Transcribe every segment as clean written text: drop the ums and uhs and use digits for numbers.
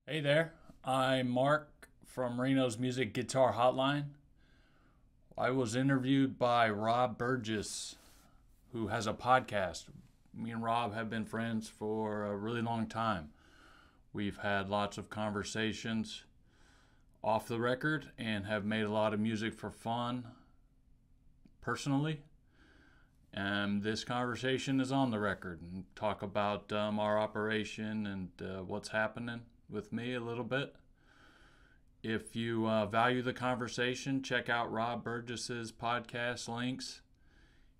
Hey there, I'm Mark from Reno's Music Guitar Hotline. I was interviewed by Rob Burgess, who has a podcast. Me and Rob have been friends for a really long time. We've had lots of conversations off the record and have made a lot of music for fun personally. And this conversation is on the record and talk about our operation and what's happening with me a little bit. If you value the conversation, check out Rob Burgess's podcast links.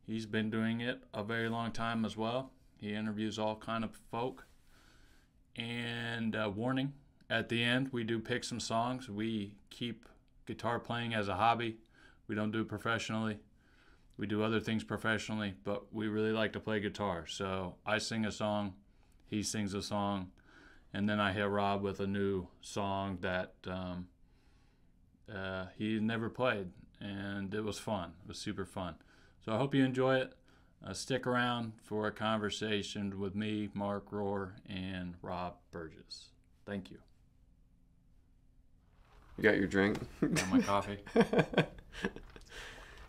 He's been doing it a very long time as well. He interviews all kind of folk. And warning, at the end we do pick some songs. We keep guitar playing as a hobby. We don't do it professionally. We do other things professionally, but we really like to play guitar. So I sing a song, he sings a song, and then I hit Rob with a new song that he never played, and it was fun. It was super fun. So I hope you enjoy it. Stick around for a conversation with me, Mark Rohrer, and Rob Burgess. Thank you. You got your drink? Got my coffee.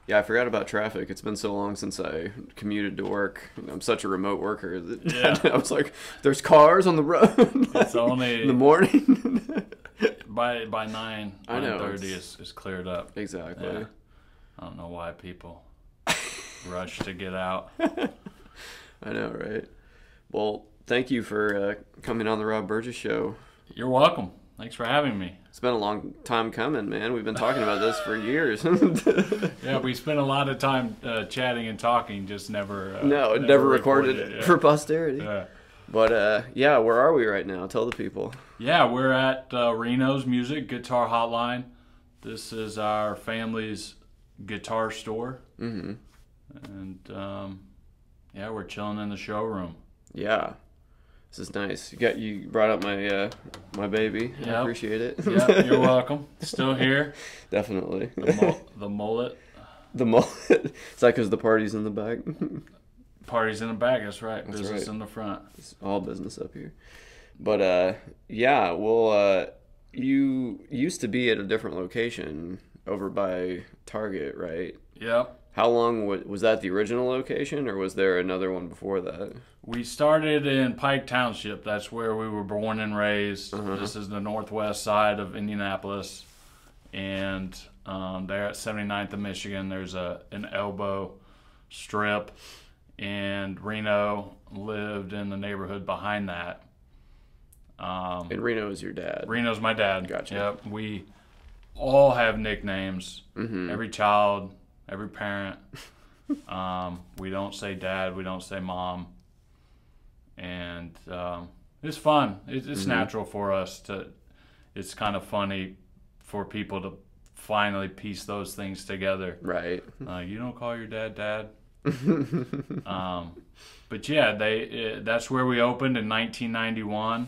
Yeah, I forgot about traffic. It's been so long since I commuted to work. I'm such a remote worker that I was like, there's cars on the road. It's only in the morning. by 9:30 is cleared up. Exactly. Yeah. I don't know why people rush to get out. I know, right? Well, thank you for coming on the Rob Burgess Show. You're welcome. Thanks for having me. It's been a long time coming, man. We've been talking about this for years. Yeah, we spent a lot of time chatting and talking, just never never recorded it for posterity. Yeah. But, yeah, where are we right now? Tell the people. Yeah, we're at Reno's Music Guitar Hotline. This is our family's guitar store. Mm-hmm. And, yeah, we're chilling in the showroom. Yeah. This is nice. You brought up my my baby. Yep. I appreciate it. Yeah, you're welcome. Still here. Definitely. The mullet. The mullet. Is that because the party's in the back? Party's in the back. That's right. That's Business right. in the front. It's all business up here. But yeah. Well, you used to be at a different location over by Target, right? Yep. How long was that the original location, or was there another one before that? We started in Pike Township. That's where we were born and raised. Uh-huh. This is the northwest side of Indianapolis. And there at 79th and Michigan, there's an elbow strip. And Reno lived in the neighborhood behind that. And Reno is your dad. Reno's my dad. Gotcha. Yep. We all have nicknames. Mm-hmm. Every child, every parent. We don't say dad. We don't say mom. And it's fun. It's mm-hmm. natural for us to. It's kind of funny for people to finally piece those things together. Right. You don't call your dad dad. But yeah, that's where we opened in 1991.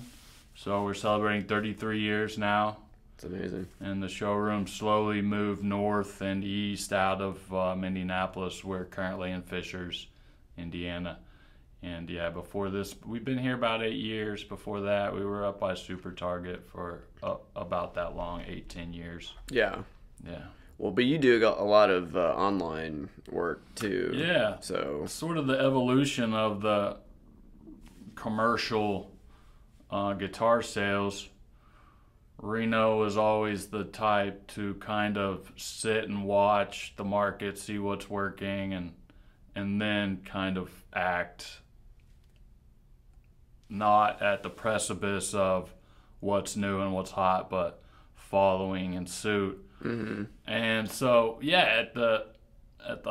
So we're celebrating 33 years now. It's amazing. And the showroom slowly moved north and east out of Indianapolis. We're currently in Fishers, Indiana. And yeah, before this, we've been here about 8 years. Before that, we were up by Super Target for about that long, 8-10 years. Yeah. Yeah. Well, but you do a lot of online work too. Yeah. So sort of the evolution of the commercial guitar sales. Reno is always the type to kind of sit and watch the market, see what's working, and then kind of act, not at the precipice of what's new and what's hot, but following in suit. mm-hmm. And so, yeah, at the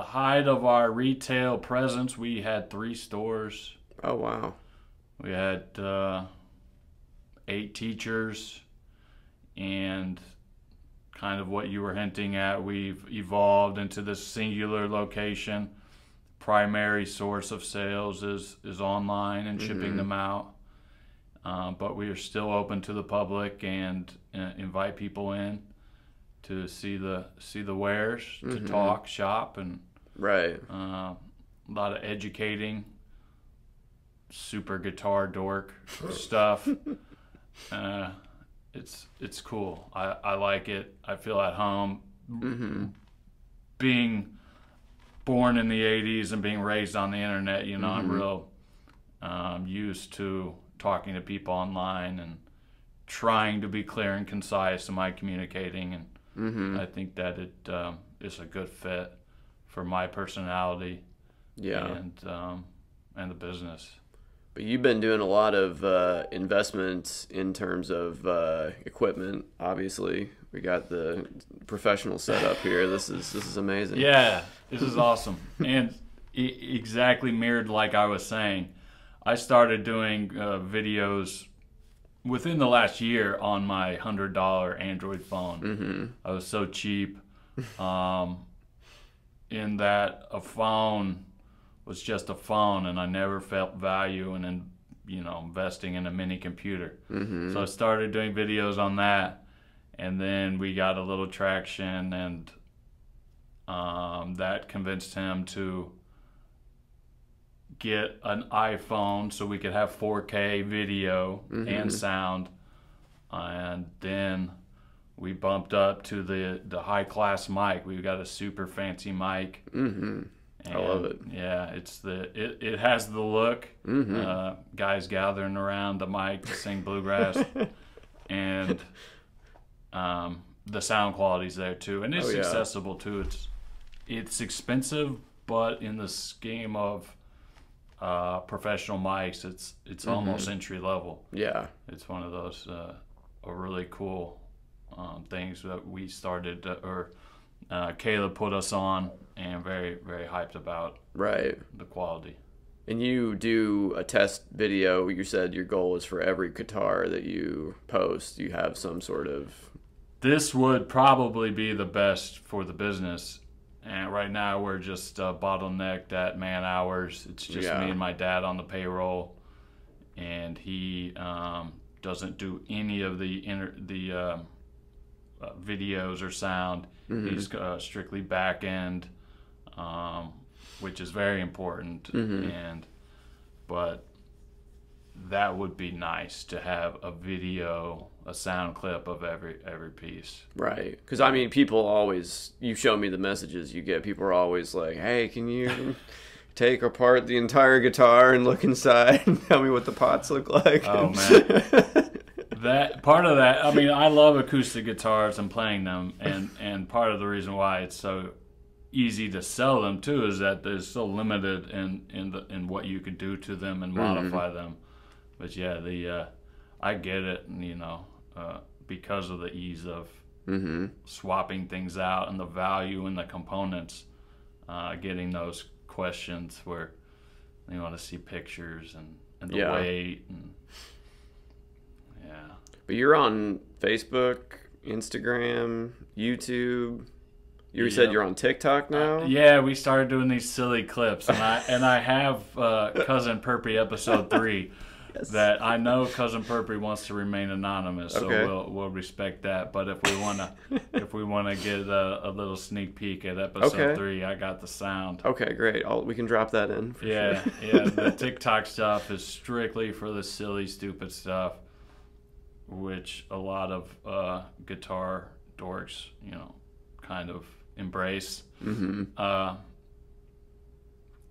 height of our retail presence, we had 3 stores. Oh, wow. We had 8 teachers, and kind of what you were hinting at, we've evolved into this singular location. Primary source of sales is online and shipping mm-hmm. them out. But we are still open to the public and invite people in to see the wares, mm-hmm. to talk, shop, and right. A lot of educating, super guitar dork stuff. it's cool. I like it. I feel at home. Mm-hmm. Being born in the 80s and being raised on the internet, you know, I'm real used to talking to people online and trying to be clear and concise in my communicating, and I think that it is a good fit for my personality and the business. But you've been doing a lot of investments in terms of equipment. Obviously, we got the professional setup here. This is amazing. Yeah, this is awesome, and exactly mirrored like I was saying. I started doing videos within the last year on my $100 Android phone. I was so cheap, in that a phone was just a phone, and I never felt value in investing in a mini computer. So I started doing videos on that, and then we got a little traction, and that convinced him to get an iPhone so we could have 4K video and sound, and then we bumped up to the high class mic. We got a super fancy mic. I love it. Yeah, it has the look. Guys gathering around the mic to sing bluegrass, and the sound quality's there too, and it's accessible too. It's expensive, but in the scheme of professional mics, it's almost entry level. Yeah, it's one of those a really cool things that we started Caleb put us on, and very, very hyped about the quality. And you do a test video. You said your goal is for every guitar that you post, you have some sort of... This would probably be the best for the business. And right now we're just bottlenecked at man hours. It's just me and my dad on the payroll. And he doesn't do any of the videos or sound. He's strictly back end, which is very important. But that would be nice to have a video, a sound clip of every piece. Right. Because I mean, people always, you show me the messages you get, people are always like, hey, can you take apart the entire guitar and look inside and tell me what the pots look like? Oh man. That part of that, I mean, I love acoustic guitars and playing them, and part of the reason why it's so easy to sell them too is that they're so limited in what you can do to them and modify them. But yeah, I get it, and because of the ease of swapping things out and the value in the components, getting those questions where they want to see pictures and the weight and. Yeah. But you're on Facebook, Instagram, YouTube. You said you're on TikTok now? Yeah, we started doing these silly clips, and I have Cousin Perpy episode 3 that I know Cousin Perpy wants to remain anonymous, so we'll respect that. But if we wanna get a little sneak peek at episode 3, I got the sound. Okay, great. We can drop that in. For sure. The TikTok stuff is strictly for the silly, stupid stuff, which a lot of guitar dorks, kind of embrace. And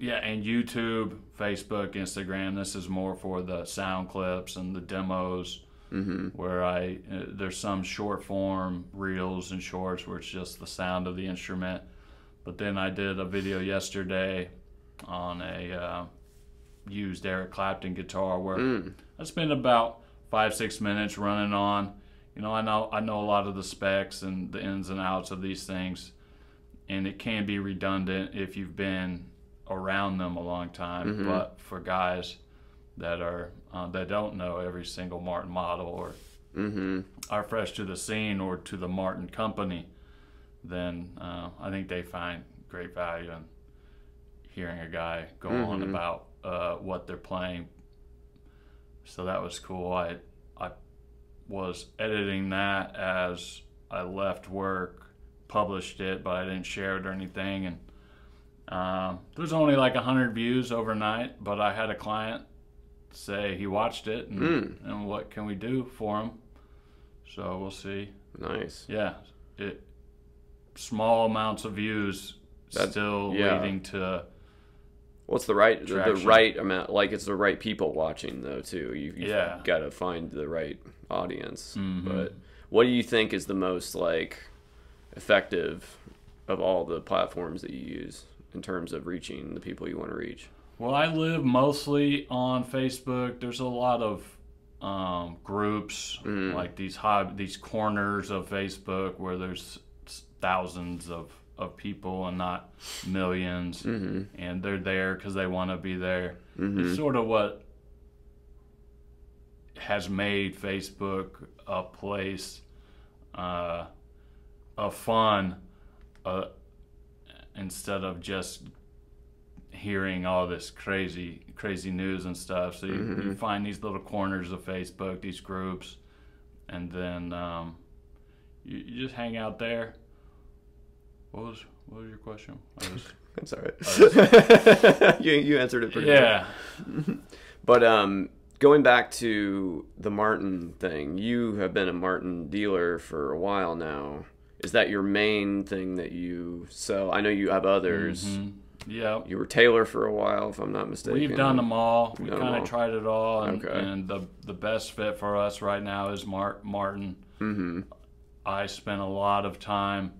YouTube, Facebook, Instagram, this is more for the sound clips and the demos, where there's some short form reels and shorts where it's just the sound of the instrument. But then I did a video yesterday on a used Eric Clapton guitar where I spent about 5-6 minutes running on. I know a lot of the specs and the ins and outs of these things, and it can be redundant if you've been around them a long time. But for guys that are that don't know every single Martin model or are fresh to the scene or to the Martin company, then I think they find great value in hearing a guy go on about what they're playing. So that was cool. I was editing that as I left work, published it, but I didn't share it or anything. And there's only like 100 views overnight, but I had a client say he watched it and what can we do for him. So we'll see. Nice. Yeah, small amounts of views still leading to. What's the right amount? Like, it's the right people watching though too. You've got to find the right audience. Mm-hmm. But what do you think is the most like effective of all the platforms that you use in terms of reaching the people you want to reach? Well, I live mostly on Facebook. There's a lot of groups, like these corners of Facebook where there's thousands of people and not millions, and they're there because they want to be there. It's sort of what has made Facebook a place of fun, instead of just hearing all this crazy news and stuff. So you find these little corners of Facebook, these groups, and then you just hang out there. What was your question? That's all right. You answered it pretty well. But going back to the Martin thing, you have been a Martin dealer for a while now. Is that your main thing that you sell? I know you have others. Yeah. You were Taylor for a while, if I'm not mistaken. We've done them all. We kind of tried it all, and, Okay. and the best fit for us right now is Martin. I spent a lot of time,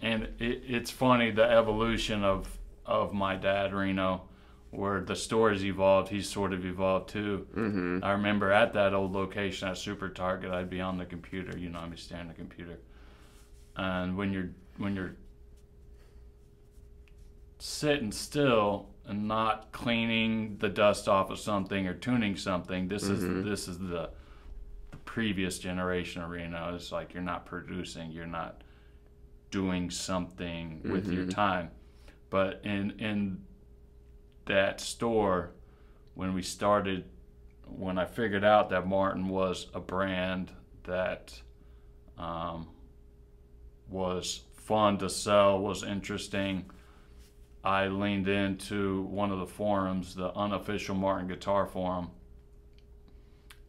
and it's funny, the evolution of my dad, Reno, where the store's evolved, he's sort of evolved too. I remember at that old location at Super Target, I'd be on the computer, I'd be staring at the computer. And when you're sitting still and not cleaning the dust off of something or tuning something, this is the previous generation of Reno. It's like you're not producing, you're not doing something with your time. But in that store, when I figured out that Martin was a brand that was fun to sell, was interesting, I leaned into one of the forums, the unofficial Martin Guitar Forum,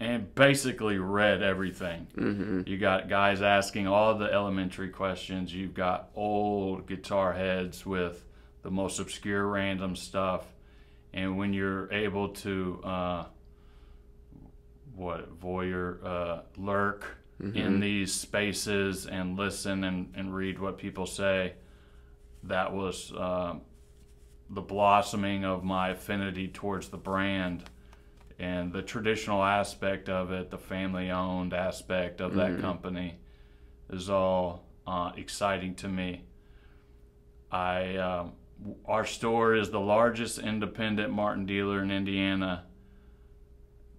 and basically read everything. You got guys asking all the elementary questions. You've got old guitar heads with the most obscure random stuff. And when you're able to lurk in these spaces and listen and read what people say, that was the blossoming of my affinity towards the brand, and the traditional aspect of it, the family-owned aspect of that company, is all exciting to me. Our store is the largest independent Martin dealer in Indiana,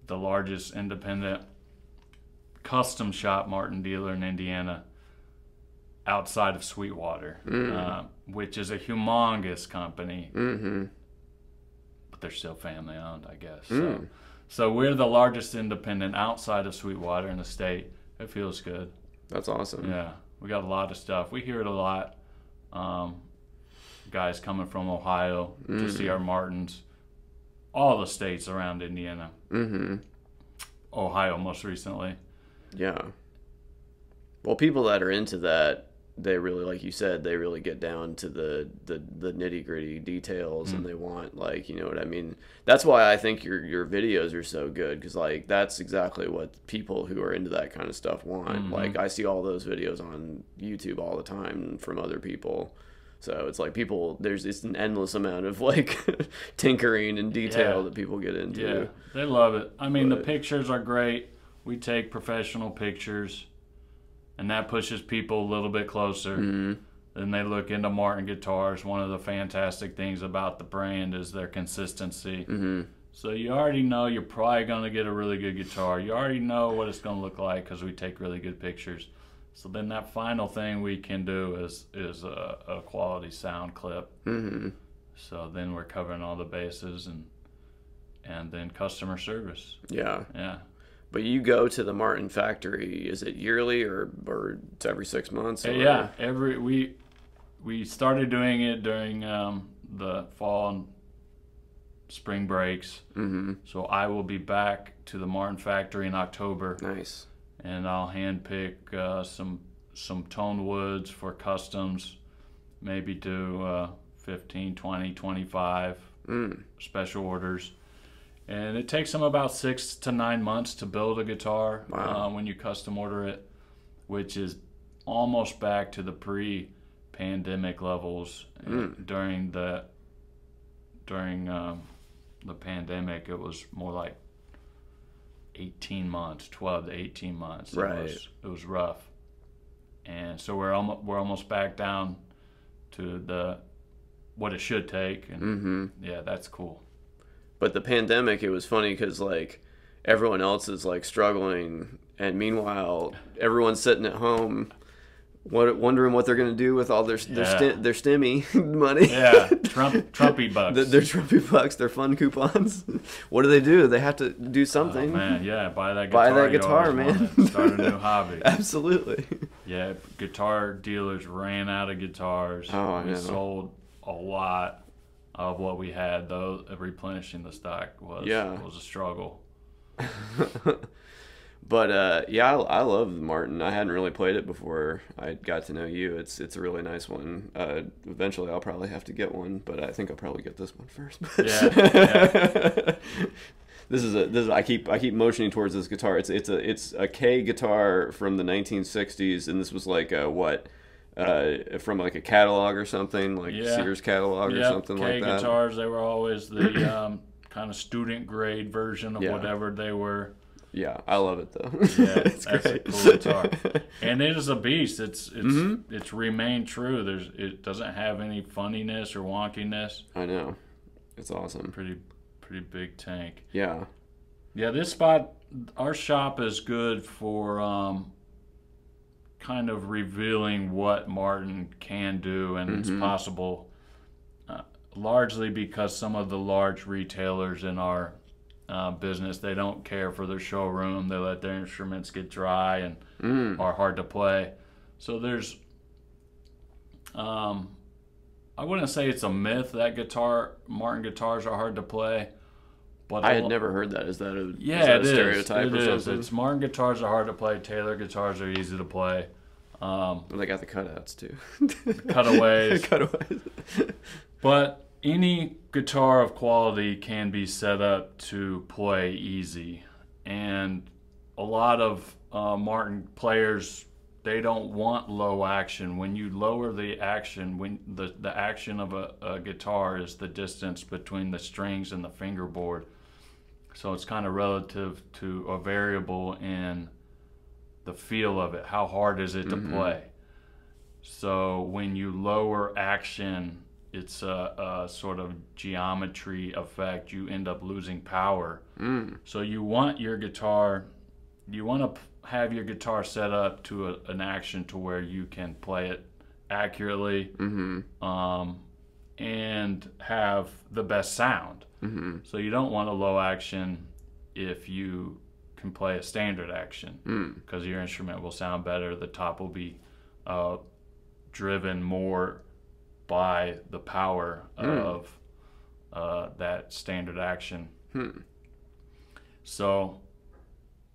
the largest independent custom shop Martin dealer in Indiana, outside of Sweetwater, which is a humongous company, but they're still family owned, I guess. So we're the largest independent outside of Sweetwater in the state. It feels good. That's awesome. Yeah, we got a lot of stuff. We hear it a lot. Guys coming from Ohio to see our Martins. All the states around Indiana. Ohio most recently. Yeah. Well, people that are into that, they really, like you said, they really get down to the nitty gritty details, and they want, like, you know what I mean? That's why I think your videos are so good, because like that's exactly what people who are into that kind of stuff want. Like, I see all those videos on YouTube all the time from other people. So it's like there's an endless amount of like tinkering and detail that people get into. Yeah, they love it. I mean, the pictures are great. We take professional pictures, and that pushes people a little bit closer. Then they look into Martin guitars. One of the fantastic things about the brand is their consistency. So you already know you're probably going to get a really good guitar. You already know what it's going to look like because we take really good pictures. So then that final thing we can do is a quality sound clip. So then we're covering all the bases, and then customer service. Yeah. Yeah. But you go to the Martin factory, is it yearly or it's every 6 months? Or? Yeah, we started doing it during the fall and spring breaks. So I will be back to the Martin factory in October. Nice. and I'll hand pick some toned woods for customs, maybe do 15, 20, 25 special orders. And it takes them about 6 to 9 months to build a guitar. Wow. When you custom order it, which is almost back to the pre-pandemic levels. During the pandemic, it was more like 18 months, 12 to 18 months. Right. It was rough. And so we're almost back down to what it should take, and yeah, that's cool. But the pandemic, it was funny because like everyone else is like struggling, and meanwhile everyone's sitting at home wondering what they're going to do with all their stimmy money. Yeah, Trumpy bucks. Their Trumpy bucks, their fun coupons. What do? They have to do something. Oh, man, yeah, buy that guitar, man. Start a new hobby. Absolutely. Yeah, guitar dealers ran out of guitars. Oh, I know. We sold a lot of what we had, though. Replenishing the stock was a struggle. But yeah, I love Martin. I hadn't really played it before I got to know you. It's a really nice one. Eventually, I'll probably have to get one, but I think I'll probably get this one first. Yeah. I keep motioning towards this guitar. It's a K guitar from the 1960s, and this was like from like a catalog or something, like Sears catalog or something like that. K guitars, they were always the kind of student grade version of whatever they were. Yeah, I love it though. Yeah, that's great. A cool guitar, and it is a beast. It's remained true. It doesn't have any funniness or wonkiness. I know, it's awesome. Pretty big tank. Yeah. This spot, our shop is good for kind of revealing what Martin can do and it's possible. Largely because some of the large retailers in our business, they don't care for their showroom. They let their instruments get dry and are hard to play. So there's, I wouldn't say it's a myth that Martin guitars are hard to play. But I had never heard that. Is that a stereotype or something? It's Martin guitars are hard to play. Taylor guitars are easy to play. Well, they got the cutouts too. Cutaways. Cutaways. But any guitar of quality can be set up to play easy. And a lot of Martin players, they don't want low action. When you lower the action, when the action of a guitar is the distance between the strings and the fingerboard. So it's kind of relative to a variable in the feel of it. How hard is it to play? So when you lower action, it's a sort of geometry effect. You end up losing power. So you want your guitar, you want to have your guitar set up to an action to where you can play it accurately and have the best sound. So you don't want a low action if you can play a standard action because your instrument will sound better. The top will be driven more by the power of that standard action. So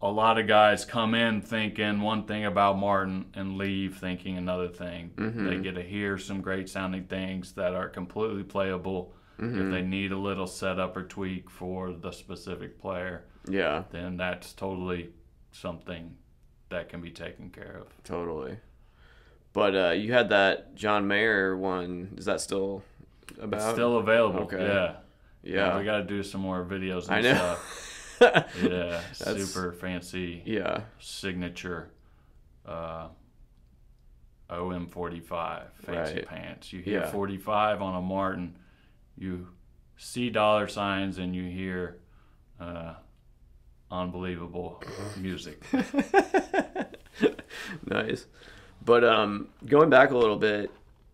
a lot of guys come in thinking one thing about Martin and leave thinking another thing. They get to hear some great sounding things that are completely playable. If they need a little setup or tweak for the specific player, then that's totally something that can be taken care of. Totally. But you had that John Mayer one. Is that still about? It's still available. Okay. Yeah. We got to do some more videos and I know. stuff. Yeah. That's super fancy. Yeah. Signature. OM45 fancy pants. You hear 45 on a Martin, you see dollar signs and you hear unbelievable music. Nice. But going back a little bit,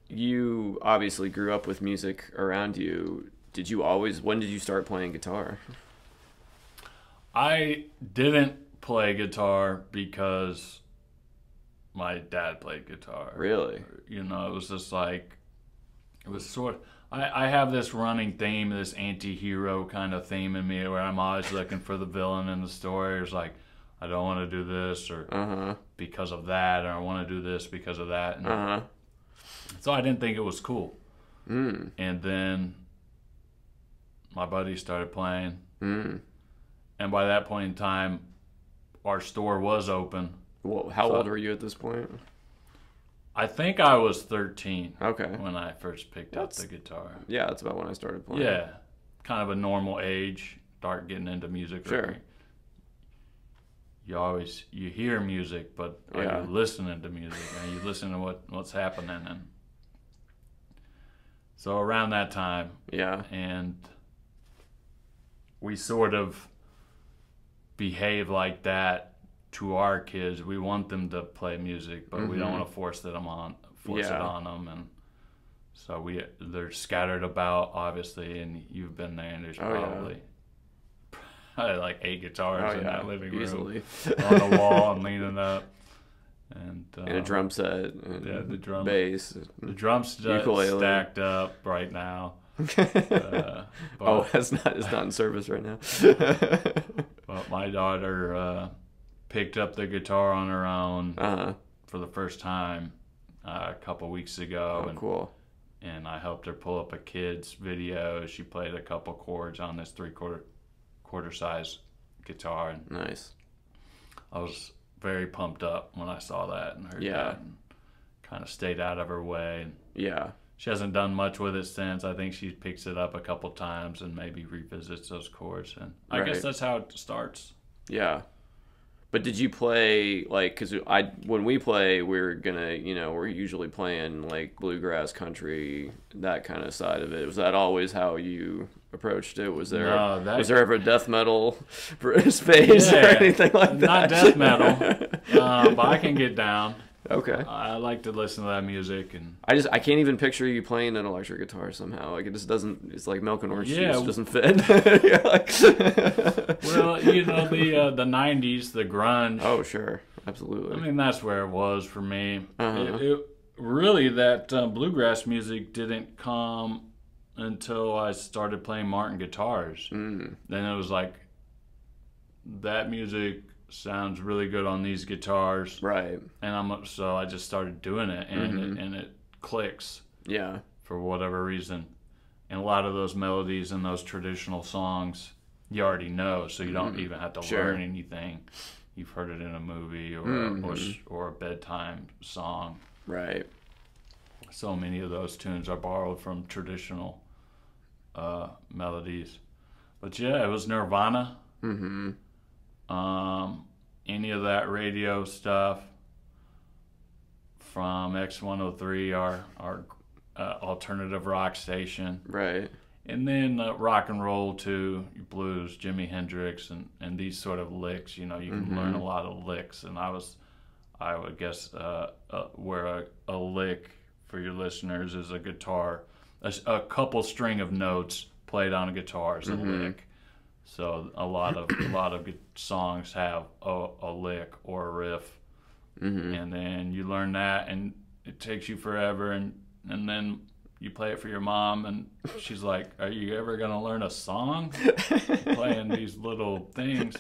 you obviously grew up with music around you. When did you start playing guitar? I didn't play guitar because my dad played guitar. Really? You know, it was just like, it was sort of, I have this running theme, this anti-hero kind of theme in me where I'm always looking for the villain in the story. It's like, I don't want to do this, or because of that, or I want to do this because of that. And so I didn't think it was cool. And then my buddy started playing. And by that point in time, our store was open. Well, how old were you at this point? I think I was 13 Okay. when I first picked up the guitar. Yeah, that's about when I started playing. Yeah, kind of a normal age, start getting into music. Sure. You hear music, but are you listening to music? Are you listening to what's happening? And so around that time, and we sort of behave like that to our kids. We want them to play music, but we don't want to force it on them. And so they're scattered about, obviously, and you've been there, and there's probably like 8 guitars in that living room. Easily. On the wall and leaning up. And a drum set. And the drum bass. The drums stacked up right now. It's not in service right now. But my daughter picked up the guitar on her own for the first time a couple weeks ago. Cool. And I helped her pull up a kid's video. She played a couple chords on this 3/4 size guitar. And nice. I was very pumped up when I saw that and heard that, and kind of stayed out of her way. Yeah. She hasn't done much with it since. I think she picks it up a couple times and maybe revisits those chords. And I guess that's how it starts. Yeah. But did you play, like, because when we play, we're usually playing, like, bluegrass, country, that kind of side of it. Was that always how you approached it? Was there ever a death metal space or anything like that? Not death metal, but I can get down. Okay. I like to listen to that music, and I can't even picture you playing an electric guitar somehow. Like, it just doesn't. It's like milk and orange juice. It doesn't fit. Well, the '90s, the grunge. Oh, sure, absolutely. I mean, that's where it was for me. It really, that bluegrass music didn't come until I started playing Martin guitars. Then it was like, that music sounds really good on these guitars, right? And so I just started doing it, and it clicks, for whatever reason. And a lot of those melodies and those traditional songs you already know, so you don't even have to learn anything. You've heard it in a movie or a bedtime song, right? So many of those tunes are borrowed from traditional melodies. But it was Nirvana. Any of that radio stuff from X103, our alternative rock station, right? And then rock and roll too, blues, Jimi Hendrix, and these sort of licks. You can learn a lot of licks, and I would guess where a lick for your listeners is a guitar, a couple string of notes played on a guitar is a lick. So a lot of good songs have a lick or a riff, and then you learn that, and it takes you forever, and then you play it for your mom, and she's like, "Are you ever gonna learn a song?" Playing these little things.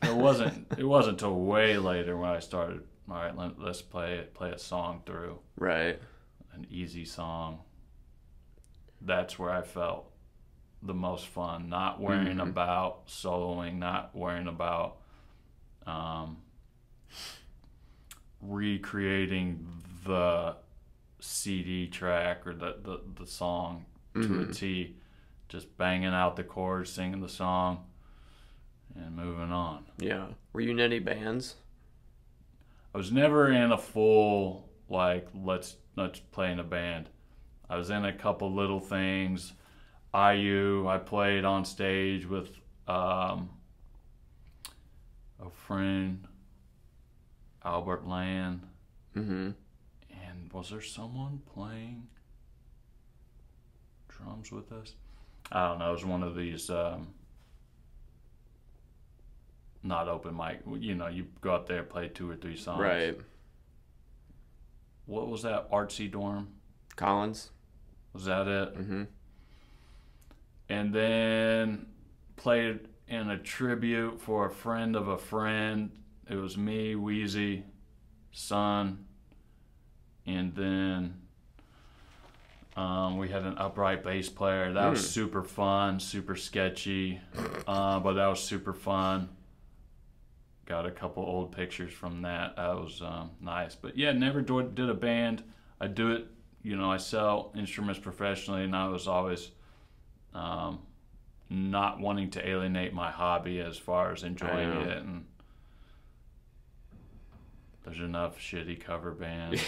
It wasn't till way later when I started. All right, let's play a song through. Right. An easy song. That's where I felt the most fun, not worrying about soloing, not worrying about recreating the CD track or the song to a T, just banging out the chords, singing the song, and moving on. Yeah. Were you in any bands? I was never in a full, like, let's play in a band. I was in a couple little things. I played on stage with a friend, Albert Land. And was there someone playing drums with us? I don't know. It was one of these not open mic. You go out there, play 2 or 3 songs. Right. What was that? Artsy Dorm? Collins. Was that it? And then played in a tribute for a friend of a friend it was me, Wheezy, Son, and then we had an upright bass player. That was super fun, super sketchy, but that was super fun. Got a couple old pictures from that. That was nice. But yeah, never did a band. I do it, you know, I sell instruments professionally, and I was always not wanting to alienate my hobby as far as enjoying it. And there's enough shitty cover bands.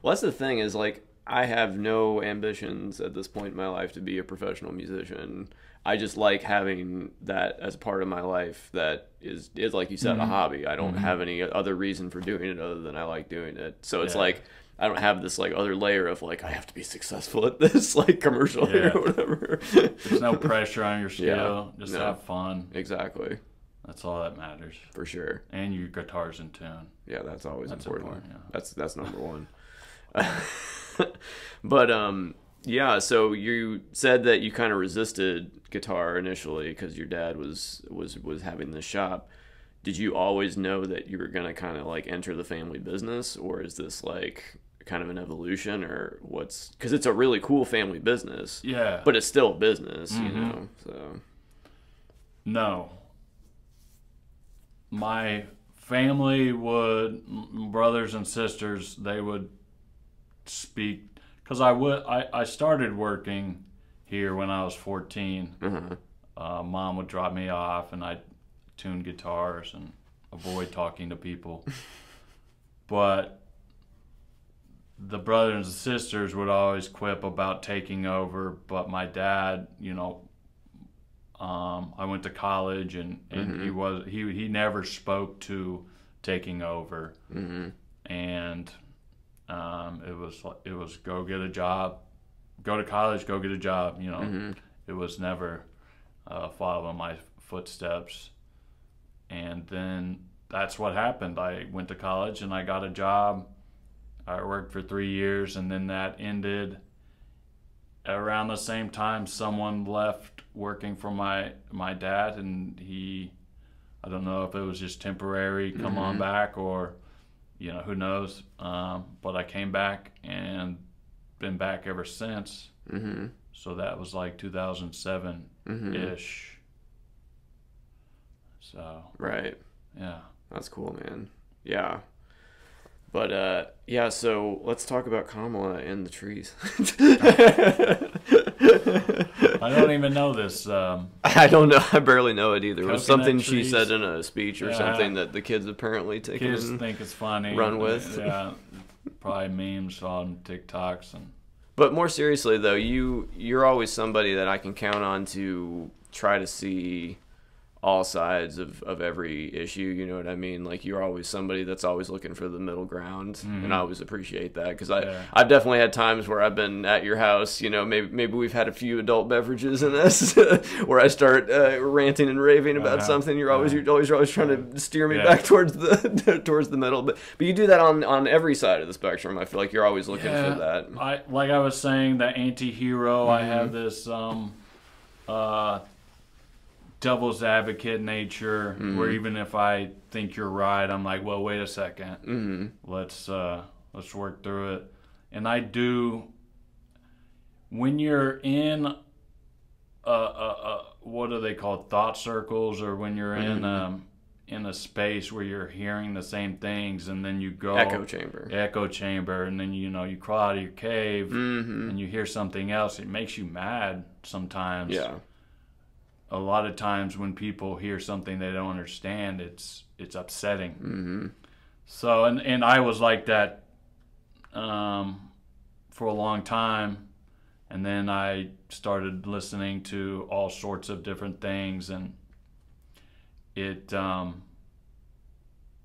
Well, that's the thing is, like, I have no ambitions at this point in my life to be a professional musician. I just like having that as part of my life that is like you said, a hobby. I don't have any other reason for doing it other than I like doing it. So it's like I don't have this like other layer of like I have to be successful at this like commercially or whatever. There's no pressure on your skill. Just have fun. Exactly. That's all that matters. For sure. And your guitar's in tune. Yeah, that's always important. Yeah. That's number one. But yeah, so you said that you kind of resisted guitar initially because your dad was having this shop. Did you always know that you were going to kind of like enter the family business, or is this like kind of an evolution, or what's, because it's a really cool family business. Yeah. But it's still business, you know, so. No. My family would, brothers and sisters, they would speak, because I started working here when I was 14. Mom would drop me off and I'd tune guitars and avoid talking to people. But the brothers and sisters would always quip about taking over, but my dad, you know, I went to college and he never spoke to taking over. And it was go get a job, go to college, go get a job, you know. It was never following my footsteps. And then that's what happened. I went to college and I got a job. I worked for 3 years, and then that ended. Around the same time, someone left working for my dad, and I don't know if it was just temporary, come on back, or, you know, who knows. But I came back and been back ever since. So that was like 2007-ish. So. Right. Yeah. That's cool, man. Yeah. But, yeah, so let's talk about Kamala and the trees. I don't even know this. I don't know. I barely know it either. It was something she trees. said in a speech or something that the kids apparently take Kids think it's funny. Run with. Yeah, probably memes on TikToks. But more seriously, though, you're always somebody that I can count on to try to see all sides of every issue, you know what I mean? Like, you're always somebody that's always looking for the middle ground, and I always appreciate that, because I've definitely had times where I've been at your house, you know, maybe we've had a few adult beverages in this, where I start ranting and raving about something. You're always trying to steer me back towards the middle, but you do that on every side of the spectrum. I feel like you're always looking for that. Like I was saying, the anti-hero, I have this devil's advocate nature, where even if I think you're right, I'm like, well, wait a second, let's work through it. And I do, when you're in what are they called, thought circles, or when you're in a space where you're hearing the same things, and then you go echo chamber, and then you crawl out of your cave and you hear something else. It makes you mad sometimes. A lot of times when people hear something they don't understand, it's upsetting. So, and I was like that for a long time, and then I started listening to all sorts of different things, and it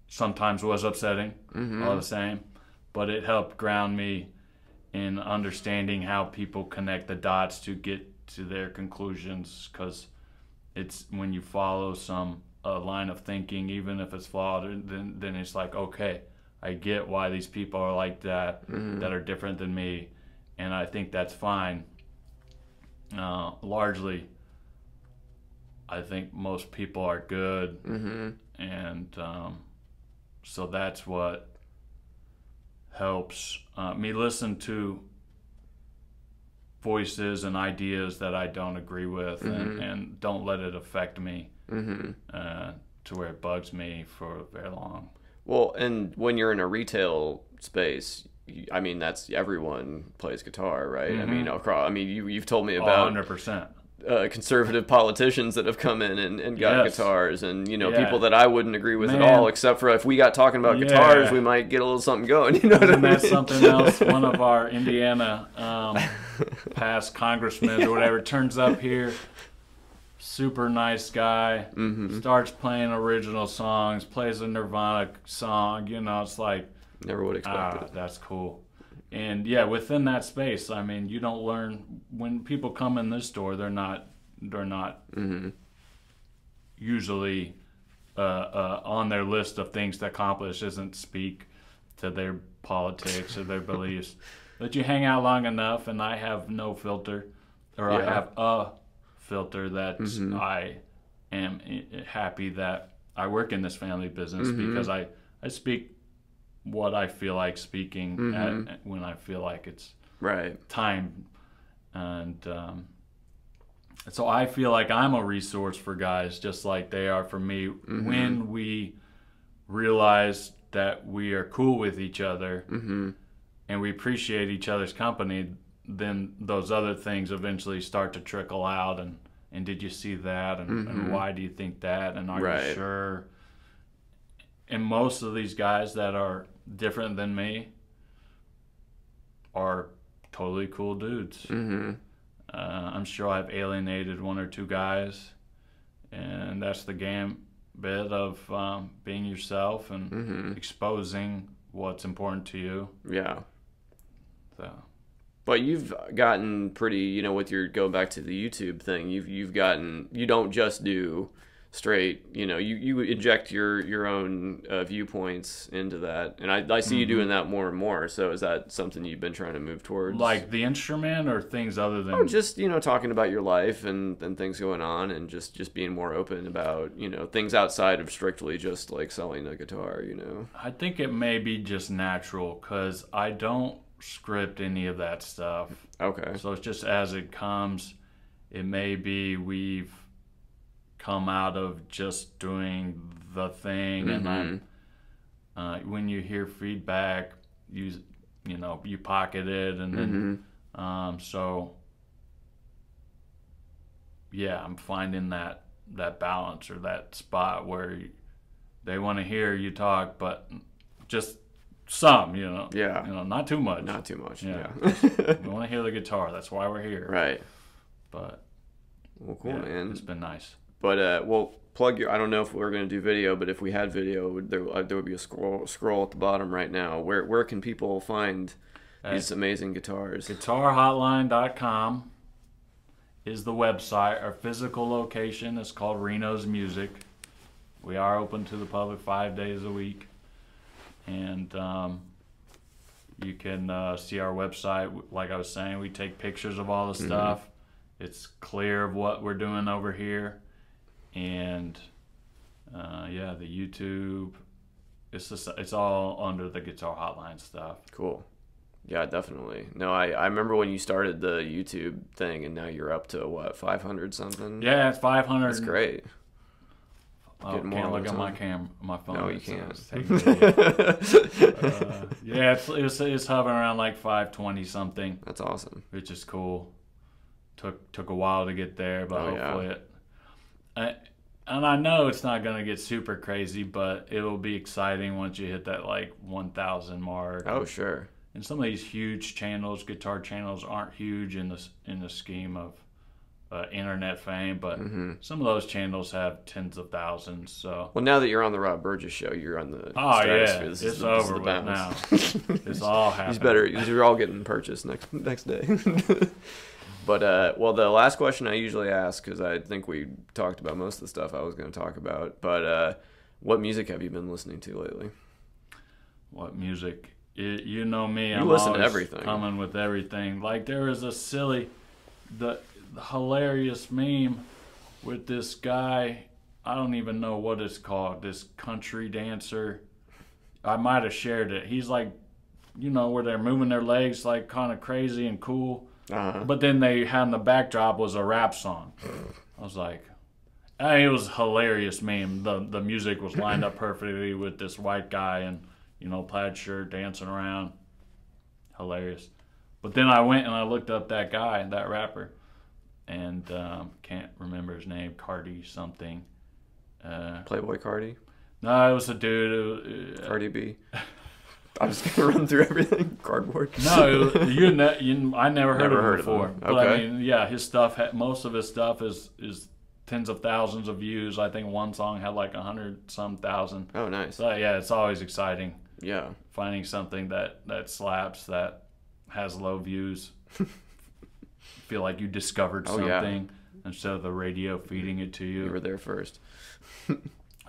sometimes was upsetting, all the same, but it helped ground me in understanding how people connect the dots to get to their conclusions, because it's when you follow a line of thinking, even if it's flawed, then it's like, okay, I get why these people are like that, that are different than me, and I think that's fine. Largely, I think most people are good, and so that's what helps me listen to voices and ideas that I don't agree with, and don't let it affect me to where it bugs me for very long. Well, and when you're in a retail space, I mean, that's everyone plays guitar, right? I mean, you've told me about 100%. Conservative politicians that have come in and got guitars, and people that I wouldn't agree with at Man. all, except for if we got talking about guitars, we might get a little something going. You know what I mean? That's something else. One of our Indiana past congressmen or whatever turns up here, super nice guy, starts playing original songs, plays a Nirvana song. It's like, never would expect it. That's cool. And yeah, within that space, I mean, you don't learn when people come in this store. They're not usually on their list of things to accomplish isn't speak to their politics or their beliefs. But you hang out long enough, and I have no filter, or I have a filter that I am happy that I work in this family business because I speak what I feel like speaking at, when I feel like it's time, and so I feel like I'm a resource for guys just like they are for me. When we realize that we are cool with each other and we appreciate each other's company, then those other things eventually start to trickle out, and did you see that, and why do you think that, and are you sure? And most of these guys that are different than me are totally cool dudes. I'm sure I've alienated one or two guys, and that's the gambit of being yourself and exposing what's important to you. Yeah. So. But you've gotten pretty, with your going back to the YouTube thing, you've gotten, you don't just do straight, you inject your own viewpoints into that, and I see you doing that more and more. So is that something you've been trying to move towards, like the instrument, or things other than just talking about your life and things going on, and just being more open about things outside of strictly just like selling a guitar? I think it may be just natural because I don't script any of that stuff. Okay. So it's just as it comes. It may be we've come out of just doing the thing, and when you hear feedback, you pocket it, and then so yeah, I'm finding that balance, or that spot where they want to hear you talk, but just some, not too much. Not too much. Yeah. We want to hear the guitar. That's why we're here. Right. But well, cool, man. It's been nice. But plug your. I don't know if we're going to do video, but if we had video, there would be a scroll at the bottom right now. Where can people find these amazing guitars? GuitarHotline.com is the website. Our physical location is called Reno's Music. We are open to the public 5 days a week, and you can see our website. Like I was saying, we take pictures of all the stuff. It's clear of what we're doing over here. And the YouTube, it's all under the Guitar Hotline stuff. Cool. Yeah, definitely. No, I remember when you started the YouTube thing, and now you're up to what, 500 something? Yeah, it's 500. That's great. Oh, can't look at my phone. No, you can't. It's hovering around like 520 something. That's awesome. Which is cool. Took a while to get there, but hopefully it. And I know it's not going to get super crazy, but it'll be exciting once you hit that like 1,000 mark. Oh, sure. And some of these huge channels, guitar channels, aren't huge in the scheme of internet fame, but some of those channels have tens of thousands. So well, now that you're on the Rob Burgess Show, you're on the stratosphere. It's over with now. It's all happening. These are all getting purchased next day. But, the last question I usually ask, because I think we talked about most of the stuff I was going to talk about, but what music have you been listening to lately? What music? You know me. I'm listen always to everything. Coming with everything. Like, there is a hilarious meme with this guy. I don't even know what it's called. This country dancer. I might have shared it. He's like, you know, where they're moving their legs like kind of crazy and cool. But then they had in the backdrop was a rap song. I was like, it was hilarious meme. The music was lined up perfectly with this white guy and, you know, plaid shirt dancing around. Hilarious. But then I went and I looked up that guy, that rapper, and can't remember his name, Cardi something. Playboy Cardi? No, it was a dude. Cardi B. I'm just gonna run through everything. Cardboard. No, I never heard of him before. Okay. But I mean, yeah, his stuff. Most of his stuff is tens of thousands of views. I think one song had like 100-some thousand. Oh, nice. So yeah, it's always exciting. Yeah. Finding something that slaps, that has low views. Feel like you discovered something instead of the radio feeding it to you. You were there first.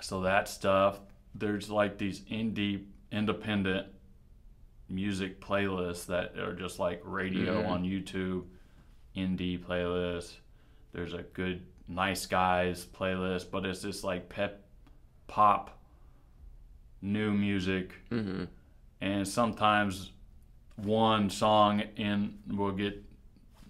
So that stuff. There's like these independent music playlists that are just like radio on YouTube, indie playlists. There's a good Nice Guys playlist, but it's just like pop, new music, and sometimes one song will get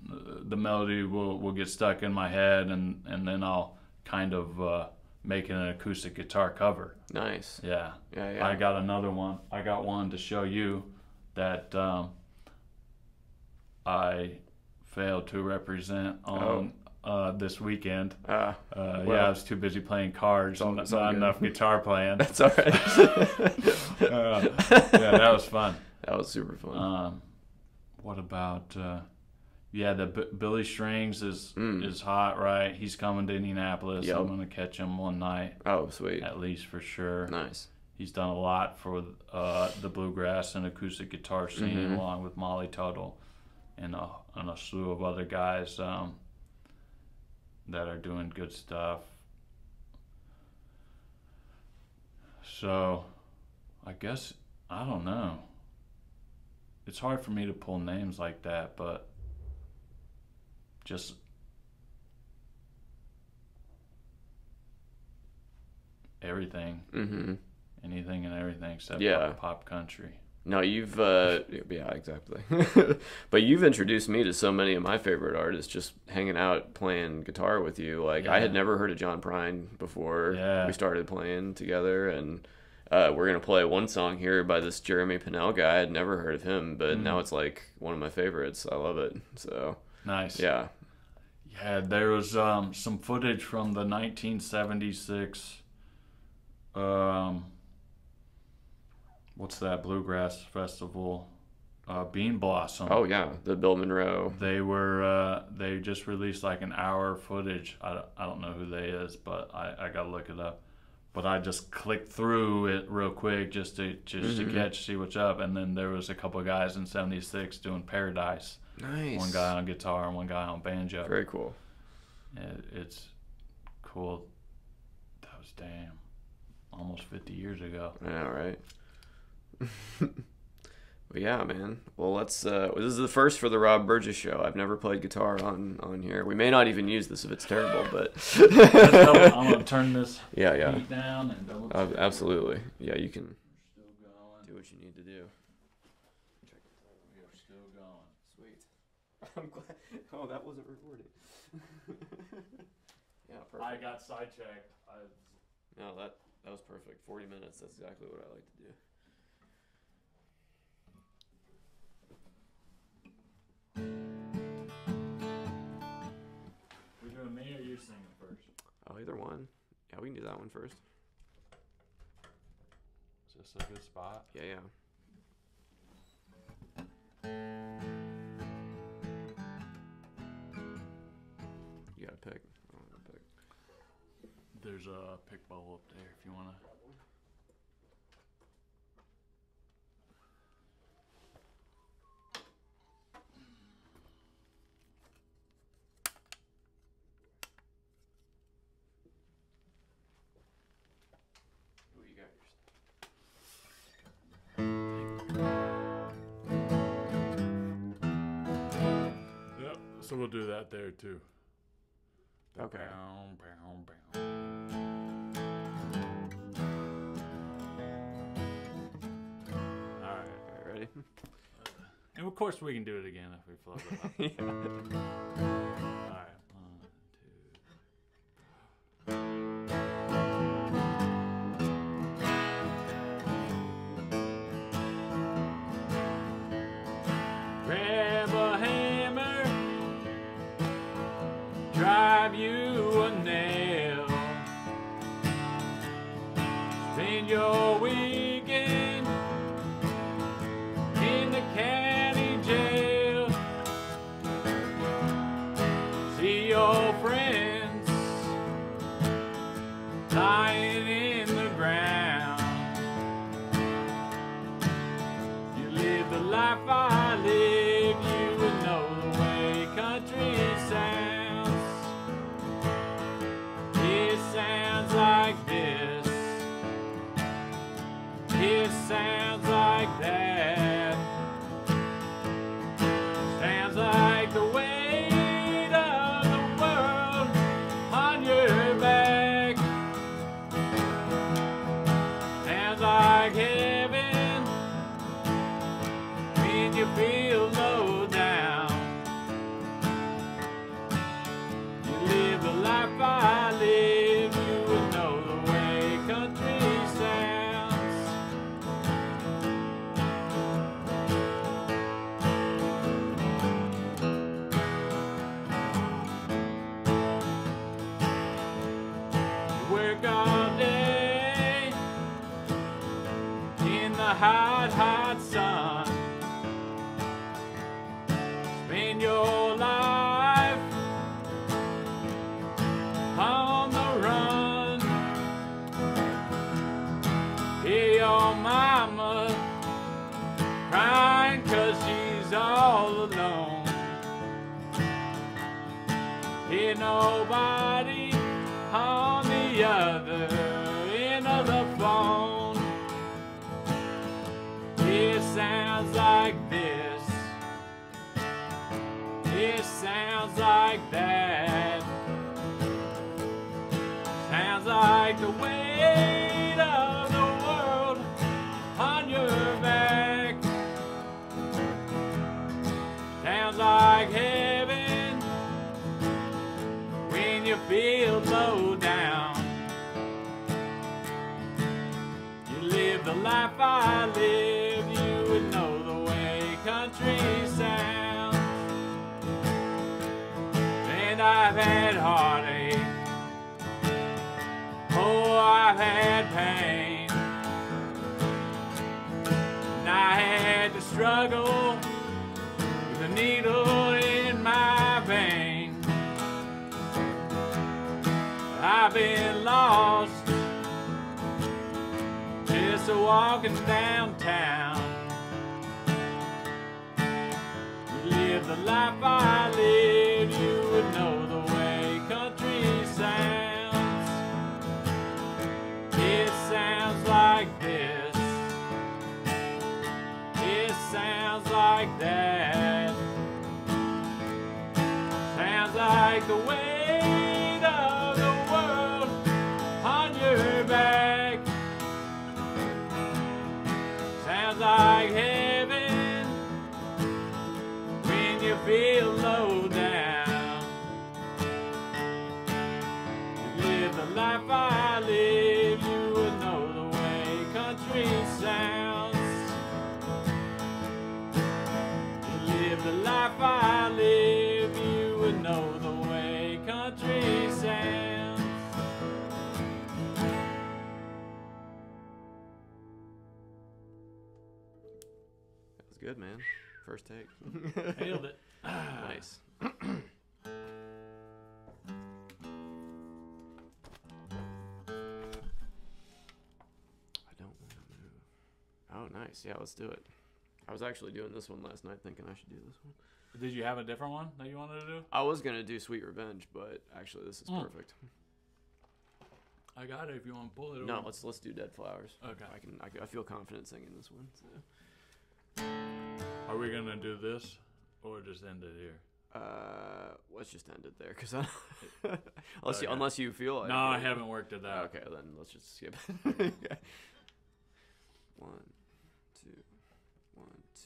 the melody will get stuck in my head, and then I'll kind of make an acoustic guitar cover. Nice. Yeah. Yeah. I got another one. I got one to show you that I failed to represent on this weekend. Yeah, I was too busy playing cards and not enough guitar playing. That's all right. Yeah, that was fun. That was super fun. What about... the Billy Strings is hot, right? He's coming to Indianapolis. Yep. I'm going to catch him one night. Oh, sweet. At least for sure. Nice. He's done a lot for the bluegrass and acoustic guitar scene, along with Molly Tuttle and a slew of other guys that are doing good stuff. So, I guess, I don't know. It's hard for me to pull names like that, but just everything. Anything and everything except pop country. No, you've yeah, exactly. But you've introduced me to so many of my favorite artists just hanging out playing guitar with you. Like I had never heard of John Prine before we started playing together, and we're gonna play one song here by this Jeremy Pinnell guy. I had never heard of him, but now it's like one of my favorites. I love it. So nice. Yeah. Yeah, there was some footage from the 1976 what's that Bluegrass festival? Bean Blossom. Oh yeah, the Bill Monroe. They just released like an hour footage. I don't know who they is, but I gotta look it up. But I just clicked through it real quick just to see what's up, and then there was a couple of guys in '76 doing Paradise. Nice. One guy on guitar and one guy on banjo. Very cool. It's cool. That was almost 50 years ago. I know, right? But yeah, man. Well, let's. This is the first for the Rob Burgess Show. I've never played guitar on here. We may not even use this if it's terrible, but I'm gonna turn this heat down and double check. Absolutely. Yeah, you can do what you need to do. We are still going. Sweet. I'm glad. Oh, that wasn't recorded. Yeah, perfect. I got sidetracked. No, that was perfect. 40 minutes. That's exactly what I like to do. We doing me or you singing first? Oh, either one. Yeah, we can do that one first. Is this a good spot? Yeah. You gotta pick. I want to pick. There's a pick bowl up there if you wanna. So we'll do that there too. Okay. Bow, bow, bow. funny. And of course we can do it again if we float it up. Yeah. All right. 1, 2. Grab a hammer, drive you a nail. Spend your weekend in the county jail. See your friends lying in the ground. You live the life I live, you would know the way country sounds. It sounds like this, it sounds like that. Sounds like the weight of the world on your back. Sounds like heaven when you feel low down. You live the life I live, you would know the way country sounds. You work all day in the hot, hot sun. Spend your life on the run. Hear your mama crying 'cause she's all alone. Hear nobody on the other end of the phone. It sounds like this, it sounds like that. Sounds like the weight of the world on your back. Sounds like heaven when you feel low down. You live the life I live, you would know the way country sounds. And I've had heartache, oh, I've had pain. And I had to struggle with a needle in my vein. I've been lost just walking downtown. You live the life I live, you would know the way country sounds. It sounds like this, it sounds like that. Sounds like the weight of the world on your back. Sounds like heaven when you feel low down. You live the life I live, you would know the way country sounds. You live the life I live, you would know the way country sounds. That was good, man. First take. Nailed it. Nice. Oh, nice. Yeah, let's do it. I was actually doing this one last night thinking I should do this one. Did you have a different one that you wanted to do? I was going to do Sweet Revenge, but actually this is perfect. I got it if you want to pull it over. No, let's do Dead Flowers. Okay. I feel confident singing this one. So. Are we going to do this or just end it here? Let's just end it there, because unless you feel like no, I haven't worked it out. Okay, then let's just skip it. Okay. 1, 2, 1, 2.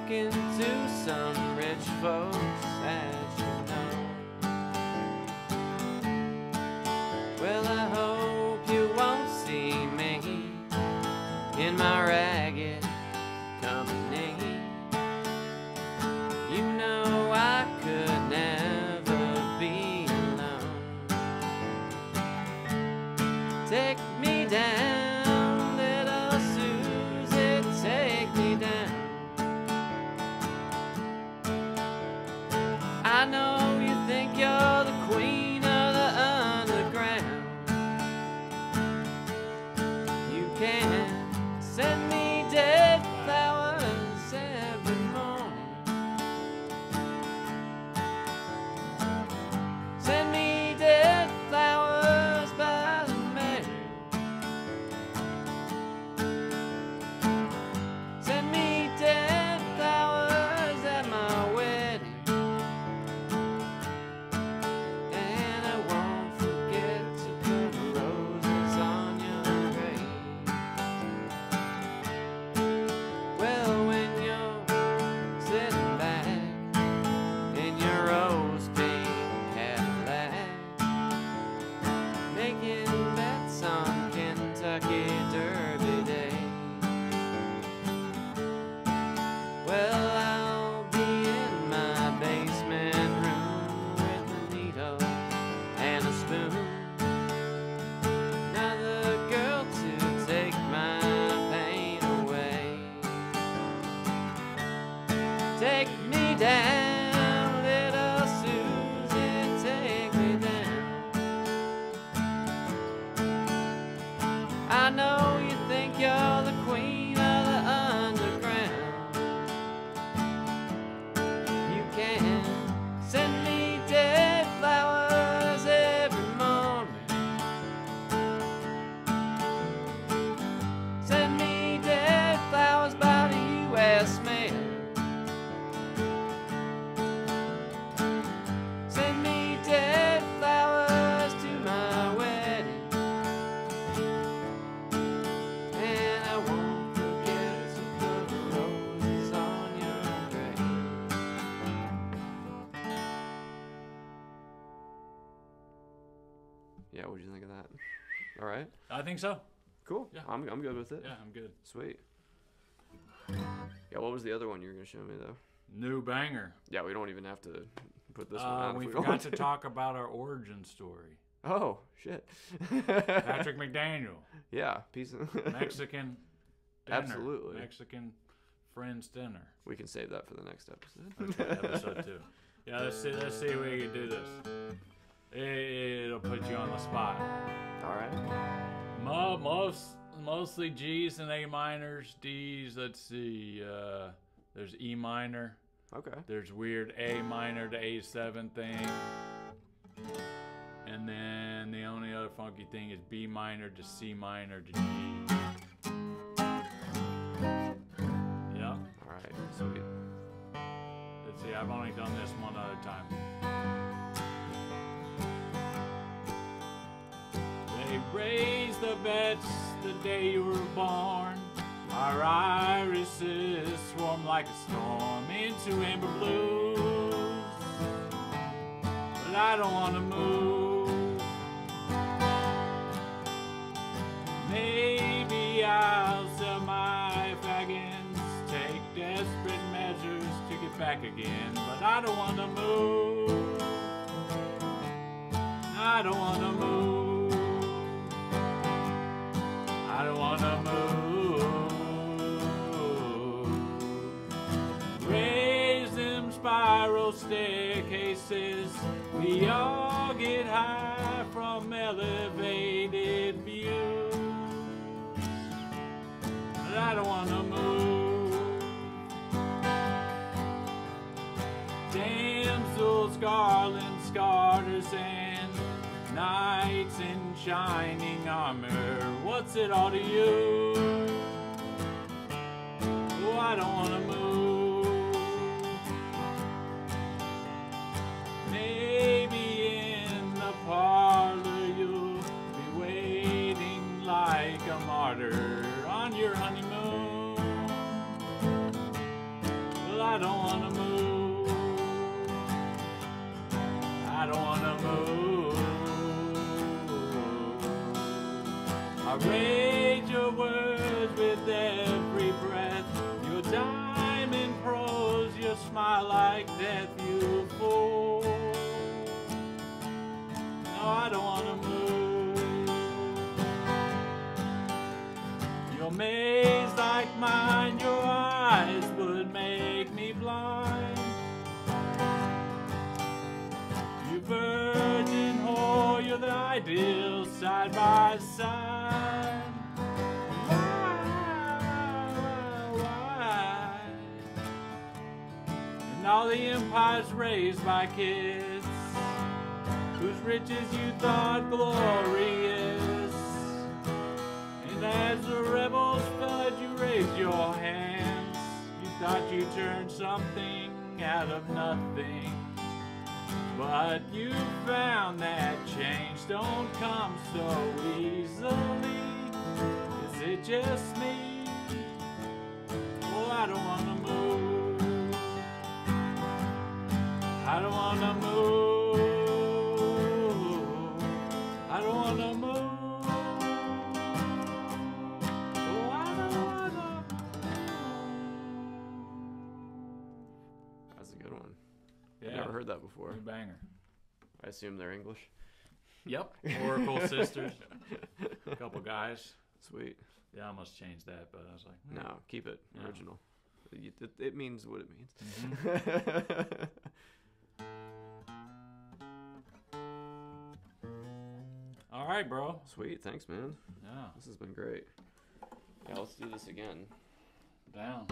talking to some rich folks, as you know. Well, I hope you won't see me in my ragged company. You know I could never be alone. Take me down, little Susie, take me down. I know you think you're the queen of the underground. You can send me dead flowers every morning. Send me dead flowers by the mail. Send me dead flowers at my wedding. And I won't forget to put roses on your grave. Well, when you're sitting back in your rose pink Cadillac, making bets on Kentucky Derby Day, well, I'll be in my basement room with a needle and a spoon. Another girl to take my pain away. Take me down, little Susie, take me down. I know you think you're the queen of the underground. You can send me dead flowers every morning. Send me dead flowers by the U.S. mail. Send me dead flowers to my wedding. And I won't forget to put roses on your grave. Yeah, what'd you think of that? All right, I think so. cool. Yeah. I'm good with it. Yeah, I'm good. Sweet. Yeah, what was the other one you were gonna show me though? New banger. Yeah, we don't even have to put this one out if We we don't forgot want to talk about our origin story. Oh shit. Patrick McDaniel, Yeah, piece of Mexican dinner. Absolutely. Mexican friends dinner. We can save that for the next episode. Okay, episode 2. Yeah, let's see if we can do this. It'll put you on the spot. All right. Mostly G's and A minors, D's. Let's see. There's E minor. Okay. There's weird A minor to A7 thing. And then the only other funky thing is B minor to C minor to G. Yep. All right. Sweet. Let's see. I've only done this one other time. They raised the bets the day you were born. Our irises swarm like a storm into amber blues. But I don't want to move. Maybe I'll sell my wagons, take desperate measures to get back again. But I don't want to move. I don't want to move. I don't want to move. Raise them spiral staircases. We all get high from elevated views. But I don't want to move. Damsels, garlands, garters, and knights in shining armor. What's it all to you? Oh, I don't want to move. Maybe in the parlor you'll be waiting like a martyr on your honeymoon. Well, I don't wanna move. I don't wanna move. I rage your words with every breath. Your diamond prose, your smile like death, you fool. No, I don't wanna move. Your maze like mine, your eyes would make me blind. You virgin whore, you're the ideal side by side. Why? And all the empires raised by kids whose riches you thought glorious. And as the rebels fled, you raised your hands. You thought you turned something out of nothing. But you found that change don't come so easily. Is it just me? Well, I don't wanna move. I don't wanna move. I don't wanna move. Oh, I don't wanna move. That's a good one. Yeah. Never heard that before. New banger. I assume they're English. Yep. Oracle Sisters. A couple guys. Sweet. Yeah, I almost changed that, but I was like, No, keep it Yeah. original. It means what it means. All right, bro. Sweet. Thanks, man. Yeah. This has been great. Yeah, let's do this again. Down.